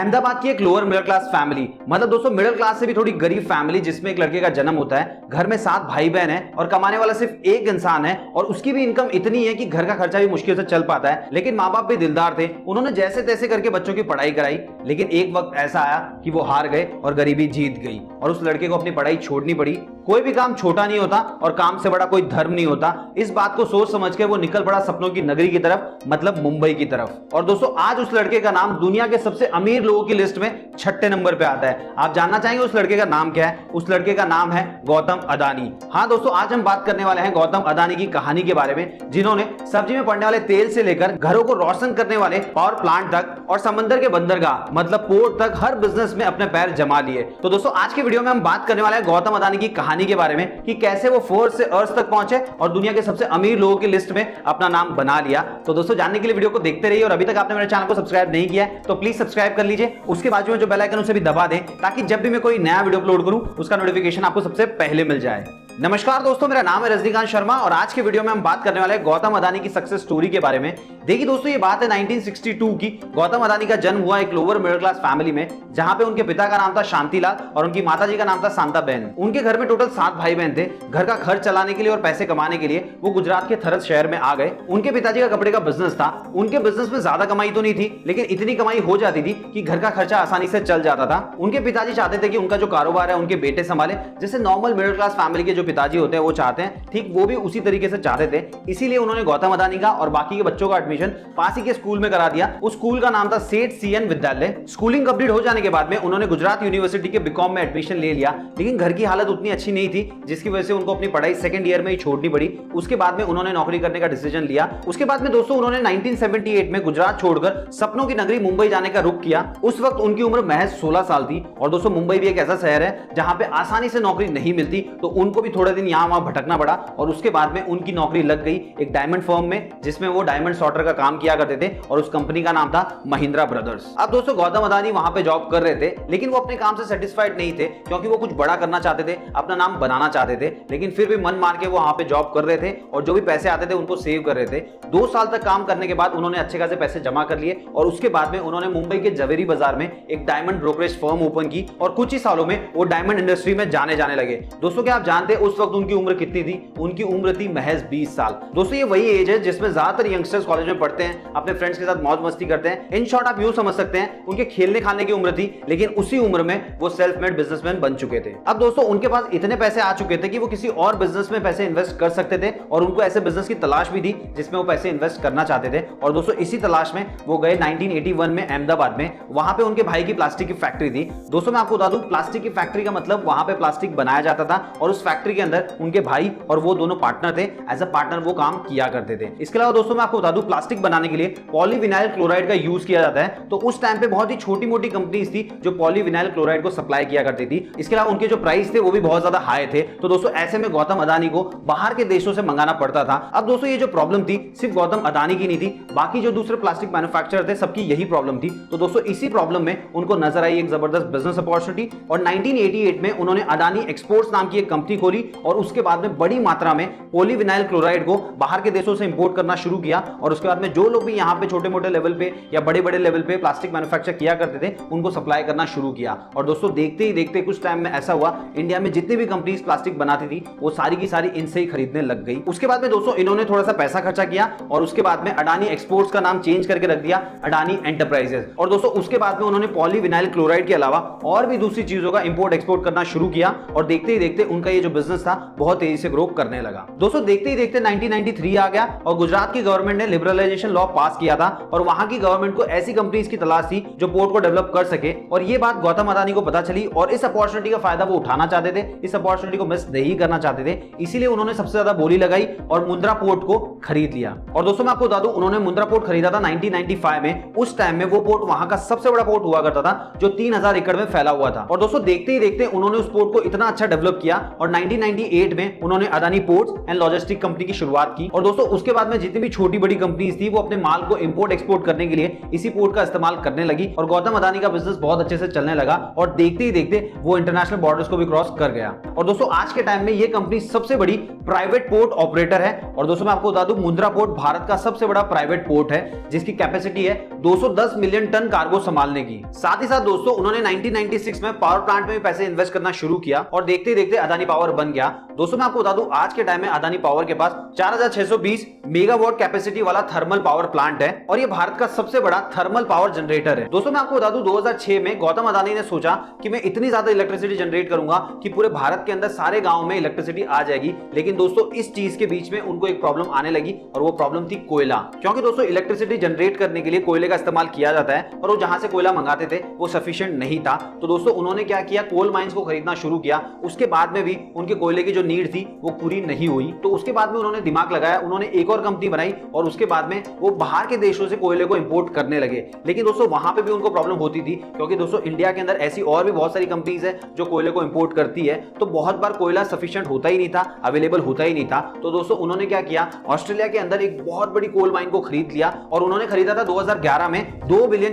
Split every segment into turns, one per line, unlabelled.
अहमदाबाद की एक lower middle class family, मतलब दोस्तों मिडिल क्लास से भी थोड़ी गरीब फैमिली, जिसमें एक लड़के का जन्म होता है। घर में 7 भाई बहन है और कमाने वाला सिर्फ एक इंसान है और उसकी भी इनकम इतनी है कि घर का खर्चा भी मुश्किल से चल पाता है। लेकिन माँ बाप भी दिलदार थे, उन्होंने जैसे तैसे करके बच्चों की पढ़ाई कराई। लेकिन एक वक्त ऐसा आया कि वो हार गए और गरीबी जीत गई और उस लड़के को अपनी पढ़ाई छोड़नी पड़ी। कोई भी काम छोटा नहीं होता और काम से बड़ा कोई धर्म नहीं होता। इस बात को सोच समझ के वो निकल पड़ा सपनों की नगरी की तरफ, मतलब मुंबई की तरफ। और दोस्तों आज उस लड़के का नाम दुनिया के सबसे अमीर लोगों की लिस्ट में 6ठे नंबर पे आता है। आप जानना चाहेंगे उस लड़के का नाम क्या है? उस लड़के का नाम है गौतम अदानी। हाँ दोस्तों, आज हम बात करने वाले हैं गौतम अदानी की कहानी के बारे में, जिन्होंने सब्जी में पड़ने वाले तेल से लेकर घरों को रोशन करने वाले पावर प्लांट तक और समंदर के बंदरगाह मतलब पोर्ट तक हर बिजनेस में अपने पैर जमा लिए। तो दोस्तों आज की वीडियो में हम बात करने वाले हैं गौतम अदानी की कहानी के बारे में कि कैसे वो फोर्स से अर्थ तक पहुंचे और दुनिया के सबसे अमीर लोगों की लिस्ट में अपना नाम बना लिया। तो दोस्तों जानने के लिए वीडियो को देखते रहिए और अभी तक आपने मेरे चैनल को सब्सक्राइब नहीं किया है तो प्लीज सब्सक्राइब कर लीजिए। उसके बाजू में जो बेल आइकन उसे भी दबा दें ताकि जब भी मैं कोई नया वीडियो अपलोड करूं उसका नोटिफिकेशन आपको सबसे पहले मिल जाए। नमस्कार दोस्तों, मेरा नाम है रजनीकांत शर्मा और आज के वीडियो में हम बात करने वाले हैं गौतम अदानी की सक्सेस स्टोरी के बारे में। देखिए दोस्तों, ये बात है 1962 की। गौतम अदानी का जन्म हुआ एक लोअर मिडिल क्लास फैमिली में, जहां पे उनके पिता का नाम था शांतिलाल और उनकी माताजी का नाम था शांताबेन। उनके घर में टोटल 7 भाई बहन थे। घर का खर्च चलाने के लिए और पैसे कमाने के लिए वो गुजरात के थरस शहर में आ गए। उनके पिताजी का कपड़े का बिजनेस था। उनके बिजनेस में ज्यादा कमाई तो नहीं थी, लेकिन इतनी कमाई हो जाती थी कि घर का खर्चा आसानी से चल जाता था। उनके पिताजी चाहते थे कि उनका जो कारोबार है उनके बेटे संभाले, जैसे नॉर्मल मिडिल क्लास फैमिली के जो पिताजी होते हैं वो चाहते हैं, ठीक वो भी उसी तरीके से चाहते थे। इसीलिए उन्होंने गौतम अदानी का और बाकी के बच्चों का एडमिशन पास ही के स्कूल में करा दिया। उस स्कूल का नाम था सेठ सीएन विद्यालय। स्कूलिंग कंप्लीट हो जाने के बाद में उन्होंने गुजरात यूनिवर्सिटी के बीकॉम में एडमिशन ले लिया, लेकिन घर की हालत उतनी अच्छी नहीं थी जिसकी वजह से उनको अपनी पढ़ाई सेकंड ईयर में ही छोड़नी पड़ी। उसके बाद में उन्होंने नौकरी करने का डिसीजन लिया। उसके बाद में दोस्तों उन्होंने 1978 में गुजरात छोड़कर सपनों की नगरी मुंबई जाने का रुख किया। उस वक्त उनकी उम्र महज 16 साल थी और दोस्तों मुंबई भी एक ऐसा शहर है जहां पे आसानी से नौकरी नहीं मिलती, तो उनको भी थोड़े दिन यहां वहां भटकना पड़ा और उसके बाद में उनकी नौकरी लग गई एक डायमंड फर्म में, जिसमें वो डायमंड सॉर्टर का काम किया करते थे और उस कंपनी का नाम था महिंद्रा ब्रदर्स। अब दोस्तों गौतम अदानी वहां पे जॉब कर रहे थे, लेकिन वो अपने काम से सेटिस्फाइड नहीं थे क्योंकि वो कुछ बड़ा करना चाहते थे, अपना नाम बनाना चाहते थे। लेकिन फिर भी मन मार के वो वहां पे जॉब कर रहे थे और जो भी पैसे आते थे उनको सेव कर रहे थे। 2 साल तक काम करने के बाद उन्होंने अच्छे खासे पैसे जमा कर लिए और उसके बाद में उन्होंने मुंबई के जवेरी बाजार में एक डायमंड ब्रोकरेज फर्म ओपन की और कुछ ही सालों में वो डायमंड इंडस्ट्री में जाने लगे। दोस्तों क्या आप जानते हैं उस वक्त उनकी उम्र कितनी थी? उनकी उम्र थी महज 20 साल। दोस्तों ये वही एज है जिसमें ज्यादातर यंगस्टर्स कॉलेज में पढ़ते हैं, अपने फ्रेंड्स के साथ मौज मस्ती करते हैं। इन शॉर्ट आप यूं समझ सकते हैं उनके खेलने खाने की उम्र थी, लेकिन उसी उम्र में वो सेल्फ मेड बिजनेसमैन बन चुके थे। अब दोस्तों उनके पास इतने पैसे आ चुके थे कि वो किसी और बिजनेस में पैसे इन्वेस्ट कर सकते थे और उनको ऐसे बिजनेस की तलाश भी थी जिसमें वो पैसे इन्वेस्ट करना चाहते थे। और दोस्तों इसी तलाश में वो गए 1981 में अहमदाबाद में। वहां पे उनके भाई की प्लास्टिक की फैक्ट्री थी। दोस्तों मैं आपको बता दूं, प्लास्टिक की फैक्ट्री का मतलब वहां पे प्लास्टिक बनाया जाता था और उस फैक्ट्री के अंदर उनके भाई और वो दोनों पार्टनर थे। एज अ पार्टनर वो काम किया करते थे। इसके अलावा दोस्तों मैं आपको बता दूं, प्लास्टिक बनाने के लिए पॉलीविनाइल क्लोराइड का यूज किया जाता है। तो उस टाइम पे बहुत ही छोटी मोटी कंपनीज थी जो पॉलीविनाइल क्लोराइड को सप्लाई किया करती थी। इसके अलावा उनके जो प्राइस थे वो भी बहुत ज्यादा हाई थे। तो दोस्तों ऐसे में गौतम अदानी को बाहर के देशों से मंगाना पड़ता था। अब दोस्तों ये जो प्रॉब्लम थी सिर्फ गौतम अदानी की नहीं थी, बाकी जो दूसरे प्लास्टिक मैन्युफैक्चरर थे सबकी यही प्रॉब्लम थी। तो दोस्तों इसी प्रॉब्लम में उनको नजर आई एक जबरदस्त बिजनेस अपॉर्चुनिटी और 1988 में उन्होंने अदानी एक्सपोर्ट्स नाम की एक कंपनी खोली और उसके बाद में बड़ी मात्रा में पॉलीविनाइल क्लोराइड को बाहर के देशों से इंपोर्ट करना शुरू किया। और उसके बाद में जो लोग भी यहाँ पे छोटे मोटे लेवल पे या बड़े बड़े लेवल पे प्लास्टिक मैन्युफैक्चर किया करते थे उनको सप्लाई करना शुरू किया। और दोस्तों देखते ही देखते कुछ टाइम में ऐसा हुआ, इंडिया में जितनी भी कंपनीज प्लास्टिक बनाती थी वो सारी की सारी इनसे ही खरीदने लग गई। उसके बाद में दोस्तों इन्होंने थोड़ा सा पैसा खर्चा किया और उसके बाद में अडानी एक्सपोर्ट्स का नाम चेंज करके रख दिया अडानी एंटरप्राइजेस। और दोस्तों उसके बाद में उन्होंने पॉलीविनाइल क्लोराइड के अलावा और भी दूसरी चीजों का इंपोर्ट एक्सपोर्ट करना शुरू किया और देखते ही देखते उनका ये जो बिजनेस था बहुत तेजी से ग्रो करने लगा। दोस्तों देखते ही देखते 1993 आ गया और गुजरात की गवर्नमेंट ने लिबरलाइजेशन लॉ पास किया था और वहां की गवर्नमेंट को ऐसी कंपनीज की तलाश थी जो पोर्ट को डेवलप कर सके। और ये बात गौतम अदानी को पता चली और इस अपॉर्चुनिटी का फायदा वो उठाना चाहते थे, इस अपॉर्चुनिटी को मिस नहीं करना चाहते थे। इसीलिए उन्होंने सबसे ज्यादा बोली लगाई और मुंद्रा पोर्ट को खरीद लिया। और दोस्तों मैं आपको बता दूं, उन्होंने मुंद्रा पोर्ट खरीदा था 1995 में। उस टाइम में वो पोर्ट वहां का सबसे बड़ा पोर्ट हुआ करता था जो 3000 एकड़ में फैला हुआ था। और दोस्तों देखते ही देखते उन्होंने उस पोर्ट को इतना अच्छा डेवलप किया और 19 1998 में उन्होंने Adani ports and logistic company की शुरुआत की और दोस्तों उसके बाद में जितनी भी छोटी बड़ी कंपनीज थी वो अपने माल को इंपोर्ट एक्सपोर्ट करने के लिए इसी पोर्ट का इस्तेमाल करने लगी और गौतम अदानी का बिजनेस बहुत अच्छे से चलने लगा और देखते ही देखते वो इंटरनेशनल बॉर्डर्स को भी क्रॉस कर गया। और दोस्तों आज के टाइम में ये कंपनी सबसे बड़ी प्राइवेट पोर्ट ऑपरेटर है और दोस्तों मैं आपको बता दूं मुंद्रा पोर्ट भारत का सबसे बड़ा प्राइवेट पोर्ट है जिसकी कैपेसिटी है 210 मिलियन टन कार्गो संभालने की। साथ ही साथ दोस्तों उन्होंने 1996 में पावर प्लांट में भी पैसे इन्वेस्ट करना शुरू किया और देखते ही देखते अदानी पावर बन गया। दोस्तों मैं आपको बता दूं आज के टाइम में अदानी पावर के पास 4620 मेगावाट कैपेसिटी वाला थर्मल पावर प्लांट है और ये भारत का सबसे बड़ा थर्मल पावर जनरेटर है। दोस्तों मैं आपको बता दूं 2006 में गौतम अदानी ने सोचा कि मैं इतनी ज्यादा इलेक्ट्रिसिटी जनरेट करूंगा कि पूरे भारत के अंदर सारे गांव में इलेक्ट्रिसिटी आ जाएगी। लेकिन दोस्तों इस चीज के बीच में उनको एक प्रॉब्लम आने लगी और वो प्रॉब्लम थी कोयला, क्योंकि दोस्तों इलेक्ट्रिसिटी जनरेट करने के लिए कोयले का इस्तेमाल किया जाता है और वो जहां से कोयला मंगाते थे वो सफिशिएंट नहीं था। तो दोस्तों उन्होंने क्या किया, कोल माइंस को खरीदना शुरू किया। उसके बाद में भी उनके कोयले की जो नीड थी वो पूरी नहीं हुई। तो उसके बाद में उन्होंने दिमाग लगाया, उन्होंने एक और कंपनी बनाई और उसके बाद में वो बाहर के देशों से कोयले को इंपोर्ट करने लगे। लेकिन दोस्तों वहां पे भी उनको प्रॉब्लम होती थी, क्योंकि दोस्तों इंडिया के अंदर ऐसी और भी बहुत सारी कंपनीज है जो कोयले को इंपोर्ट करती है। तो बहुत बार कोयला सफिशिएंट होता ही नहीं था, अवेलेबल होता ही नहीं था। तो दोस्तों उन्होंने क्या किया, ऑस्ट्रेलिया के अंदर एक बहुत बड़ी कोल माइन को खरीद लिया और उन्होंने खरीदा था 2011 में $2 बिलियन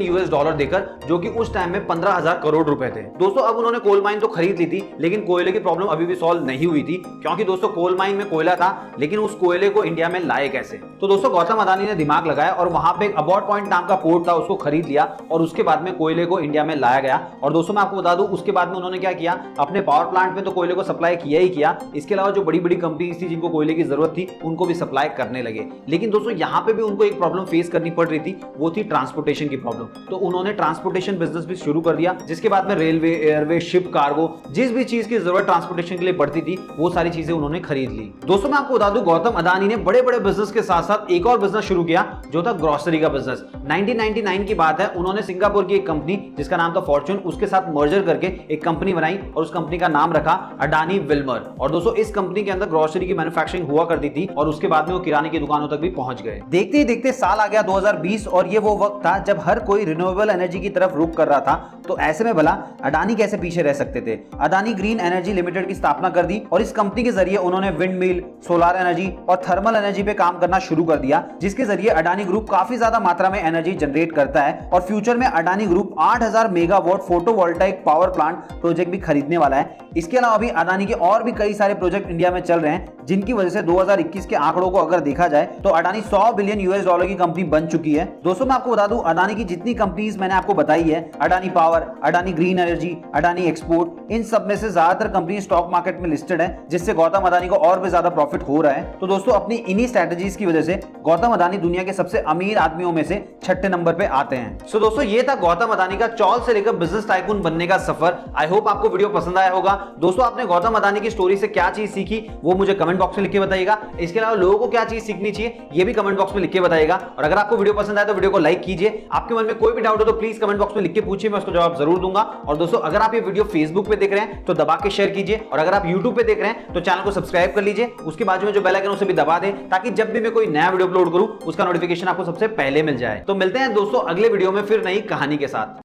देकर, जो कि उस टाइम में 15,000 करोड़ रुपए थे। दोस्तों अब उन्होंने कोल माइन तो खरीद ली थी, लेकिन कोयले की प्रॉब्लम अभी भी सॉल्व नहीं हुई थी, क्योंकि दोस्तों कोल माइन में कोयला था लेकिन उस कोयले को इंडिया में लाए कैसे। तो दोस्तों गौतम अदानी ने दिमाग लगाया और वहां पे एक अबॉर्ड पॉइंट नाम का पोर्ट था, उसको खरीद लिया और उसके बाद में कोयले को इंडिया में लाया गया। और दोस्तों मैं आपको बता दूं उसके बाद में उन्होंने क्या किया, अपने पावर प्लांट में तो कोयले को सप्लाई किया ही किया, इसके अलावा जो बड़ी बड़ी कंपनीज थी जिनको कोयले की जरूरत थी उनको भी सप्लाई करने लगे। लेकिन दोस्तों यहाँ पे भी उनको एक प्रॉब्लम फेस करनी पड़ रही थी, वो थी ट्रांसपोर्टेशन की प्रॉब्लम। तो उन्होंने ट्रांसपोर्टेशन बिजनेस भी शुरू कर दिया, जिसके बाद में रेलवे, एयरवे, शिप, कार्गो, जिस भी चीज की जरूरत ट्रांसपोर्टेशन के लिए पड़ती थी वो सारी चीजें उन्होंने खरीद ली। दोस्तों मैं आपको बता दूं गौतम अदानी ने बड़े बड़े बिजनेस के साथ साथ एक और बिजनेस शुरू किया जो था ग्रोसरी का बिजनेस। 1999 की बात है, उन्होंने सिंगापुर की एक कंपनी जिसका नाम था फॉर्च्यून, उसके साथ मर्जर करके एक कंपनी बनाई और उस कंपनी का नाम रखा अडानी विल्मर। और दोस्तों इस कंपनी के अंदर ग्रोसरी की मैन्युफैक्चरिंग हुआ करती थी और उसके बाद में वो किराने की दुकानों तक भी पहुंच गए। देखते ही देखते साल आ गया 2020 और ये वो वक्त था जब हर कोई रिन्यूएबल एनर्जी की तरफ रुख कर रहा था। तो ऐसे में भला अडानी कैसे पीछे रह सकते थे। अडानी ग्रीन एनर्जी लिमिटेड की स्थापना कर दी और इस कंपनी के जरिए उन्होंने विंड मिल, सोलर एनर्जी और थर्मल एनर्जी पे काम करना शुरू कर दिया, जिसके जरिए अडानी ग्रुप काफी ज्यादा मात्रा में एनर्जी जनरेट करता है। और फ्यूचर में Adani group 8000 megawatt photovoltaic power plant project भी खरीदने वाला है। इसके अलावा भी अडानी के और भी कई सारे प्रोजेक्ट इंडिया में चल रहे हैं, जिनकी वजह से 2021 के आंकड़ों को अगर देखा जाए तो अडानी $100 बिलियन की कंपनी बन चुकी है। दोस्तों मैं आपको बता दूं अडानी की जितनी कंपनीज मैंने आपको बताई है, Adani power, Adani green energy, Adani export, इन सब में से ज्यादातर कंपनी स्टॉक मार्केट में लिस्टेड है, जिससे गौतम अदानी को और भी ज्यादा प्रॉफिट हो रहा है। तो दोस्तों अपनी इन्हीं स्ट्रेटजीज की वजह से गौतम अदानी दुनिया के सबसे अमीर आदमियों में से 6ठे नंबर पे आते हैं। सो दोस्तों ये था गौतम अदानी का चौल से लेकर बिजनेस टाइकून बनने का सफर। आई होप आपको वीडियो पसंद आया होगा। दोस्तों आपने गौतम अदानी की स्टोरी से क्या चीज सीखी वो मुझे कमेंट बॉक्स में लिख के बताइएगा। इसके अलावा लोगों को क्या चीज सीखनी चाहिए ये भी कमेंट बॉक्स में लिख के बताइएगा। और अगर आपको वीडियो पसंद आए तो वीडियो को लाइक कीजिए। आपके मन में कोई भी डाउट हो तो प्लीज कमेंट बॉक्स में लिख के पूछिए, मैं उसको जवाब जरूर दूंगा। और दोस्तों अगर आप ये वीडियो फेसबुक पे देख रहे हैं तो दबा के शेयर कीजिए, और अगर आप यूट्यूब पे देख रहे हैं तो चैनल को सब्सक्राइब कर लीजिए। उसके बाजू में जो बेल आइकन उसे भी दबा दें, ताकि जब भी मैं कोई नया वीडियो अपलोड करूं उसका नोटिफिकेशन आपको सबसे पहले मिल जाए। तो मिलते हैं दोस्तों अगले वीडियो में फिर नई कहानी के साथ।